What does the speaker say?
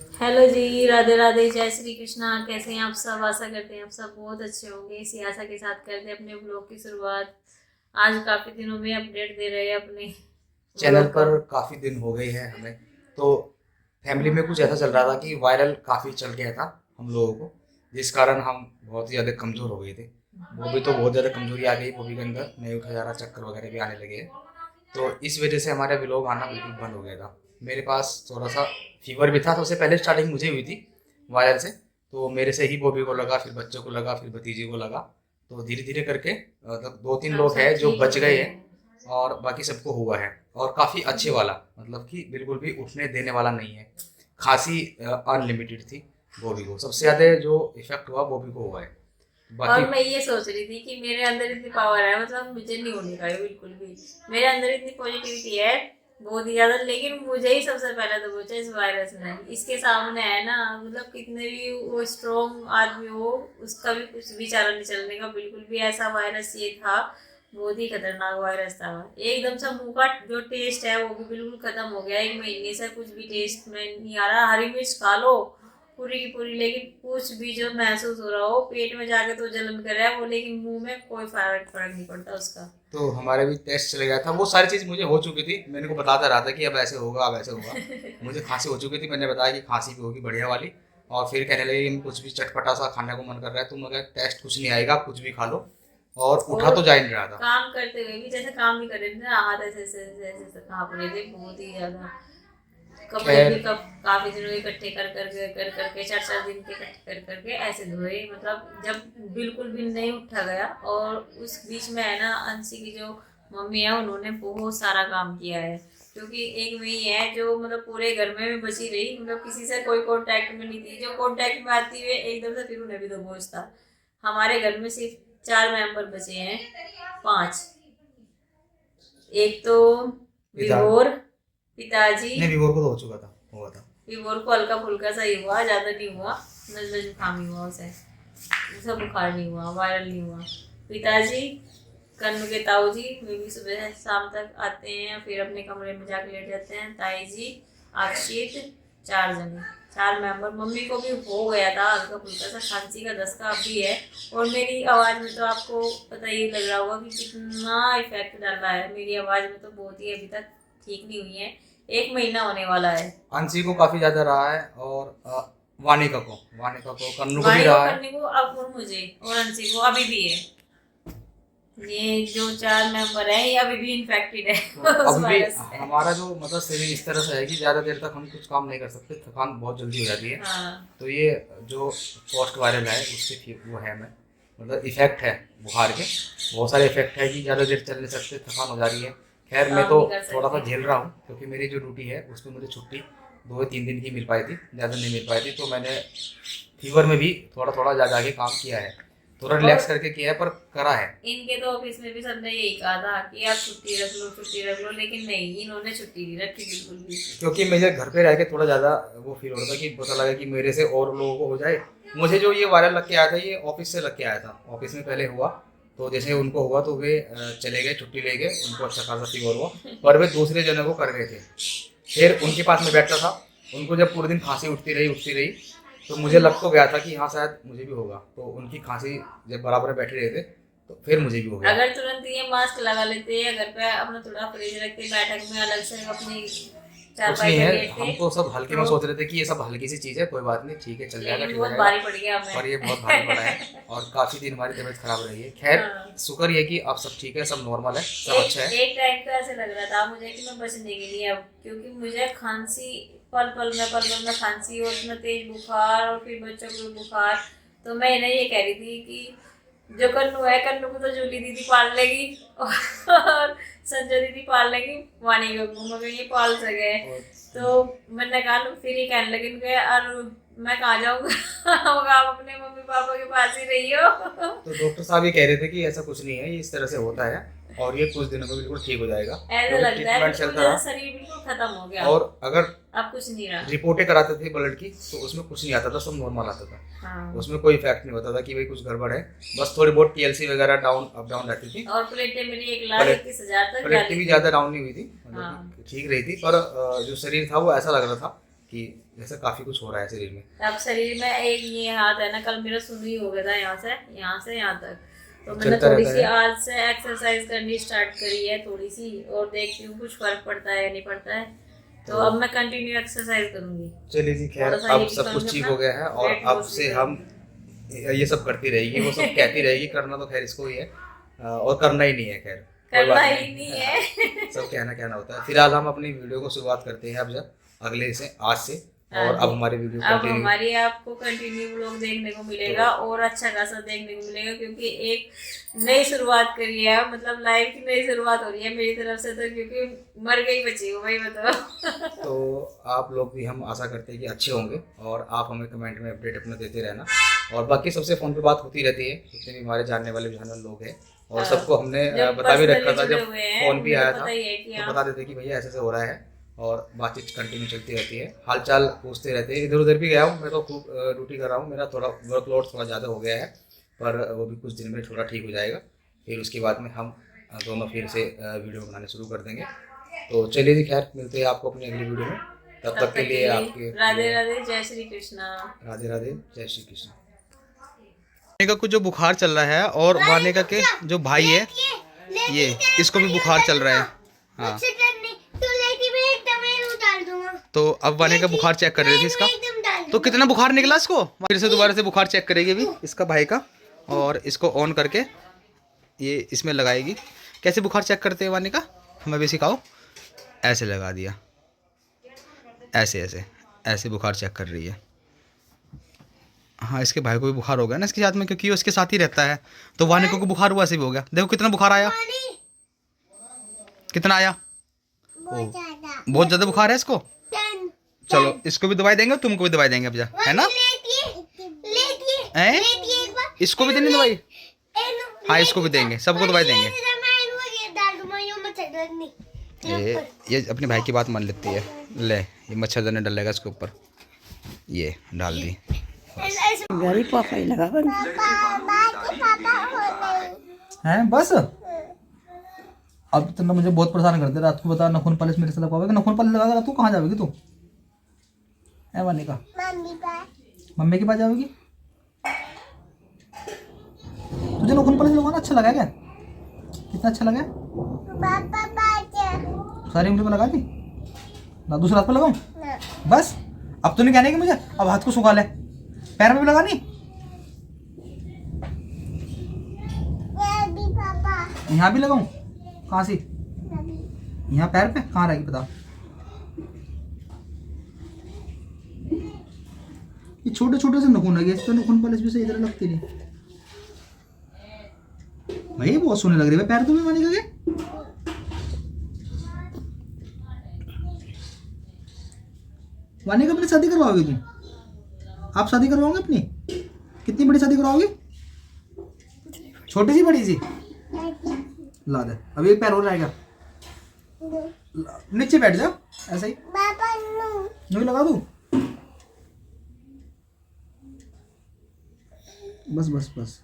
Hello जी, राधे राधे, जय श्री कृष्णा। कैसे हैं आप सब? आशा करते हैं आप सब बहुत अच्छे होंगे। इसी आशा के साथ करते हैं अपने ब्लॉग की शुरुआत। आज काफी दिनों में अपडेट दे रहे हैं अपने चैनल ब्लॉग का। पर काफ़ी दिन हो गए हैं हमें। तो फैमिली में कुछ ऐसा चल रहा था कि वायरल काफ़ी चल गया था हम लोगों को, जिस कारण हम बहुत ही ज़्यादा कमज़ोर हो गए थे। वो भी तो बहुत ज़्यादा कमज़ोरी आ गई, वो भी के अंदर नहीं उठा जा रहा, चक्कर वगैरह भी आने लगे हैं। तो इस वजह से हमारा व्लॉग आना बिल्कुल बंद हो गया था। मेरे पास थोड़ा सा फीवर भी था। सबसे पहले स्टार्टिंग मुझे हुई थी वायरल से। तो मेरे से ही बॉबी को लगा, फिर बच्चों को लगा, फिर भतीजे को लगा। तो धीरे धीरे करके मतलब दो तीन अब लोग हैं सब जो ठीक बच हो गए गए हैं हैं। और बाकी सबको हुआ है। और काफ़ी अच्छे वाला, मतलब कि बिल्कुल भी उठने देने वाला नहीं है। खांसी अनलिमिटेड थी। बॉबी को सबसे ज़्यादा जो इफेक्ट हुआ बॉबी को हुआ है। बाकी और मैं ये सोच रही थी कि मेरे अंदर इतनी पावर है, मतलब मुझे नहीं होने का है बिल्कुल भी। मेरे अंदर इतनी पॉजिटिविटी है बहुत ही ज्यादा, लेकिन मुझे ही सबसे पहले तो पूछा इस वायरस ने। इसके सामने है ना, मतलब कितने भी वो स्ट्रॉन्ग आदमी हो, उसका भी कुछ भी चारा नहीं चलने का बिल्कुल भी। ऐसा वायरस ये था, बहुत ही खतरनाक वायरस था। एकदम से मुंह का जो टेस्ट है वो भी बिल्कुल खत्म हो गया। एक महीने से कुछ भी टेस्ट में नहीं आ रहा। हरी मिर्च खा लो पूरी की पूरी, लेकिन कुछ भी जो महसूस हो रहा हो पेट में जाके तो जलन कर रहा है वो, लेकिन मुंह में कोई फर्क फर्क नहीं पड़ता उसका। तो हमारे भी टेस्ट चले गया था। वो सारी चीज़ मुझे हो चुकी थी। मैंने को बताता रहा था कि अब ऐसे होगा, अब ऐसे होगा। मुझे खांसी हो चुकी थी। मैंने बताया कि खांसी भी होगी बढ़िया वाली। और फिर कहने लगे कि कुछ भी चटपटा सा खाने को मन कर रहा है। तो मगर टेस्ट कुछ नहीं आएगा, कुछ भी खा लो। और उठा और तो जा ही नहीं रहा था। काम करते हुए भी, जैसे काम भी कर रहे थे ना, हाथ ऐसे ऐसे ऐसे ऐसे ऐसे कांप रहे थे बहुत ही ज्यादा। कपड़े खैर, भी कब काफी दिनों के इकट्ठे कर करके 4 4 दिन के इकट्ठे कर करके ऐसे धोए, मतलब जब बिल्कुल भी नहीं उठा गया। और उस बीच में है ना, अंशी की जो मम्मी है उन्होंने बहुत सारा काम किया है। क्योंकि एक वही है जो मतलब पूरे घर में भी बची रही, मतलब किसी से कोई कांटेक्ट में नहीं थी। जो कांटेक्ट में आती है एकदम से फिर उन्हें भी तो बोझ था। हमारे घर में सिर्फ 4 मेंबर बचे हैं, 5। एक तो पिता विभोर, पिताजी। नहीं, विवोर को तो हो चुका था, हुआ था। फीवर को हल्का फुल्का सा ही हुआ, ज्यादा नहीं हुआ। नजला जुकाम ही हुआ उसे, उसे बुखार नहीं हुआ, वायरल नहीं हुआ। पिताजी, कन्नू के ताऊ जी, वे भी सुबह से शाम तक आते हैं, फिर अपने कमरे में जाके लेट जाते हैं। ताई जी, अक्षित, 4 जने, 4 मेंबर। मम्मी को भी हो गया था हल्का फुल्का सा खांसी का दस्ता, अब भी है। और मेरी आवाज़ में तो आपको पता ही लग रहा होगा कि कितना इफेक्ट डाल रहा है। मेरी आवाज़ में तो बहुत ही अभी तक ठीक नहीं हुई है। 1 महीना होने वाला है। अंशी को काफ़ी ज़्यादा रहा है। और वानिका को कन्नू को भी वाणी को, रहा है। करने को, अब और मुझे और अंशी को अभी भी है। ये जो 4 मेंबर है ये अभी भी इन्फेक्टेड तो है उस अभी भी वायरस से। हमारा जो मतलब शरीर इस तरह से है कि ज़्यादा देर तक हम कुछ काम नहीं कर सकते, थकान बहुत जल्दी हो जाती है। हाँ। तो ये जो पोस्ट वायरल है उससे वो है हमें, मतलब इफेक्ट है बुखार के। बहुत सारे इफेक्ट है कि ज़्यादा देर चल नहीं सकते, थकान हो जा रही है। खैर, मैं काम तो नहीं कर थोड़ा सा सकते। झेल रहा हूँ क्योंकि मेरी जो ड्यूटी है उसमें मुझे छुट्टी 2 या 3 दिन की मिल पाई थी, ज़्यादा नहीं मिल पाई थी। तो मैंने फीवर में भी थोड़ा थोड़ा जा जाके काम किया है। थोड़ा रिलैक्स और करके किया है, पर करा है। इनके तो ऑफिस में भी सबने यही कहा था कि आप छुट्टी रख लो, छुट्टी रख लो, लेकिन नहीं, इन्होंने छुट्टी नहीं रखी बिल्कुल भी। क्योंकि मुझे घर पे रह के थोड़ा ज़्यादा वो फील हो रहा था कि पता लगा कि मेरे से और लोगों को हो जाए। मुझे जो ये वायरल लग के आया था ये ऑफिस से लग के आया था। ऑफिस में पहले हुआ। तो जैसे उनको हुआ तो वे चले गए, छुट्टी ले गए, उनको अच्छा खासा फीवर हुआ। पर वे दूसरे जनों को कर रहे थे। फिर उनके पास में बैठता था। उनको जब पूरे दिन खांसी उठती रही तो मुझे लग तो गया था कि हाँ शायद मुझे भी होगा। तो उनकी खांसी जब बराबर बैठे रहे थे तो फिर मुझे भी हो गया। अगर तुरंत ये मास्क लगा लेते या घर पे अपना थोड़ा फ्रिज रखते, बैठक में अलग से अपनी कुछ चारपाई नहीं पे है, लेटते हम तो सब हल्के में तो। सोच रहे थे कि ये सब हल्की सी चीज़ है, कोई बात नहीं, ठीक है, चल जाएगा, लेकिन ठीक हो बहुत जाएगा। भारी पड़ गया पर ये हमें। बहुत भारी पड़ा है। और काफ़ी दिन हमारी तबीयत खराब रही है। खैर, हाँ। शुक्र ये कि अब सब ठीक है, सब नॉर्मल है, सब एक अच्छा है। एक टाइम तो ऐसे लग रहा था मुझे कि मैं बचने के लिए अब, क्योंकि मुझे खांसी पल पल में खांसी, और इतना तेज बुखार, और फिर बच्चों को भी बुखार। तो मैं इन्हें ये कह रही थी कि जो कन्नू है, कन्नू को तो जूली दीदी पाल लेगी और संजय दीदी पाल लेगी, वाणी को मगर ये पाल सके। और तो मैंने कहा, फिर ही कहने लगे इनके, और मैं कहाँ जाऊँगा आप अपने मम्मी पापा के पास ही रही हो। तो डॉक्टर साहब ये कह रहे थे कि ऐसा कुछ नहीं है, ये इस तरह से होता है और ये कुछ दिनों में बिल्कुल ठीक हो जाएगा, ऐसा क्योंकि लगता है ट्रीटमेंट बिल्कुल चलता जैसे रहा। शरीर बिल्कुल खत्म हो गया, और अगर अब कुछ नहीं रहा। रिपोर्टें कराते थे ब्लड की तो उसमें कुछ नहीं आता था, सब नॉर्मल आता था। हाँ। उसमें कोई इफेक्ट नहीं होता था कि भाई कुछ गड़बड़ है। बस थोड़ी बहुत टीएलसी वगैरह डाउन अप डाउन रहती थी। और प्लेटें मेरी 1,21,000 तक प्लेट की डाली भी थी। ज़्यादा डाउन नहीं हुई थी, मतलब हाँ। कि ठीक रही थी। पर जो शरीर था वो ऐसा लग रहा था कि जैसे काफी कुछ हो रहा है शरीर में। अब शरीर में एक ये हाथ है ना, कल मेरा शुरू ही हो गया था यहाँ से यहाँ तक, तो मैंने चलता थोड़ी रहता सी है। आज से एक्सरसाइज करनी स्टार्ट करी है थोड़ी सी, और देखती हूँ कुछ फर्क पड़ता है या नहीं पड़ता है, तो अब मैं कंटिन्यू एक्सरसाइज करूंगी। चलिए जी, खैर थोड़ा सा ये अब भी सब कुछ करूंगी ठीक अपना हो गया है और weight अब loss से भी हम ये सब करती रहेगी, वो सब कहती रहेगी, करना तो खैर इसको ही है और करना ही नहीं है, खैर कोई करना बात ही नहीं है। सब कहना होता है। फिलहाल हम अपनी वीडियो को शुरुआत करते हैं अब जब अगले से आज से, और अब हमारी वीडियो अब कंटिन्यू हमारी आपको कंटिन्यू व्लॉग देखने को मिलेगा और अच्छा खासा देखने को मिलेगा, क्योंकि एक नई शुरुआत करी है, मतलब लाइफ की नई शुरुआत हो रही है मेरी तरफ से, तो क्योंकि मर गई बची हो भाई बताओ। तो आप लोग भी, हम आशा करते हैं कि अच्छे होंगे और आप हमें कमेंट में अपडेट अपना देते रहना, और बाकी सबसे फ़ोन पे बात होती रहती है, जितने भी हमारे जानने वाले जानने लोग हैं, और सबको हमने बता भी रखा था जब फ़ोन भी आया था, तो बता देते कि भैया ऐसे से हो रहा है, और बातचीत कंटिन्यू चलती रहती है, हालचाल पूछते रहते हैं। इधर उधर भी गया हूँ मैं, तो खूब ड्यूटी कर रहा हूँ, मेरा थोड़ा वर्कलोड थोड़ा ज़्यादा हो गया है, पर वो भी कुछ दिन में थोड़ा ठीक हो जाएगा, फिर उसके बाद में हम दोनों फिर से वीडियो बनाने शुरू कर देंगे। तो चलिए जी, खैर मिलते हैं आपको अपनी अगली वीडियो में, तब तक के लिए आपके राधे राधे, जय श्री कृष्णा। राधे राधे, जय श्री कृष्ण। वानिका का कुछ जो बुखार चल रहा है, और वानिका के जो भाई है ये, इसको भी बुखार चल रहा है। हाँ, तो अब वानिका बुखार चेक कर रही थी इसका, तो कितना बुखार निकला इसको, फिर से दोबारा से बुखार चेक करेगी अभी इसका भाई का, और इसको ऑन करके ये इसमें लगाएगी। कैसे बुखार चेक करते हैं वानिका, हमें भी सिखाओ। ऐसे लगा दिया, ऐसे ऐसे ऐसे बुखार चेक कर रही है। हाँ, इसके भाई को भी बुखार हो गया ना इसके साथ में, क्योंकि उसके साथ ही रहता है, तो वानिका को बुखार हुआ ऐसे भी हो गया। देखो कितना बुखार आया, कितना आया, बहुत ज़्यादा बुखार है इसको। चलो इसको भी दवाई देंगे, तुमको भी दवाई देंगे अब जा, है ना, हैं? इसको भी देनी दवाई, हाँ इसको भी देंगे, सबको दवाई देंगे। ये अपने भाई की बात मान लेती है। ले, ये मच्छरदानी डालेगा इसके ऊपर, ये डाल दी। पापा ही लगा हैं बस। अब तो मुझे बहुत परेशान करते रात को, बता नखून पालिश मेरे से लगवाओगे, नखून पालिश लगा तू कहाँ जाओगी तू, है वानिका, मम्मी के पास जाओगी। तुझे नखून पालिश लगवाना अच्छा लगा क्या, कितना अच्छा लगा, सारी उंगली में लगा दी ना, दूसरे हाथ पर लगाऊं बस। अब तो नहीं कहने की मुझे, अब हाथ को सुखा ले, पैर में भी लगानी, यहाँ भी लगाऊं, कहाँ से, यहाँ पैर पे कहाँ रहेगी बता। ये छोटे छोटे से नखून लगे, इस पे नखून पालिश भी सही तरह लगती नहीं भाई, बहुत सोने लग रही है पैर तुम्हें वानिका के। वानिका अपनी शादी करवाओगे तुम, आप शादी करवाओगे अपनी, कितनी बड़ी शादी करवाओगे, छोटी सी बड़ी सी, ला दे अभी एक पैर हो जाएगा, नीचे बैठ जाओ ऐसे ही, नहीं लगा दूं, बस बस बस।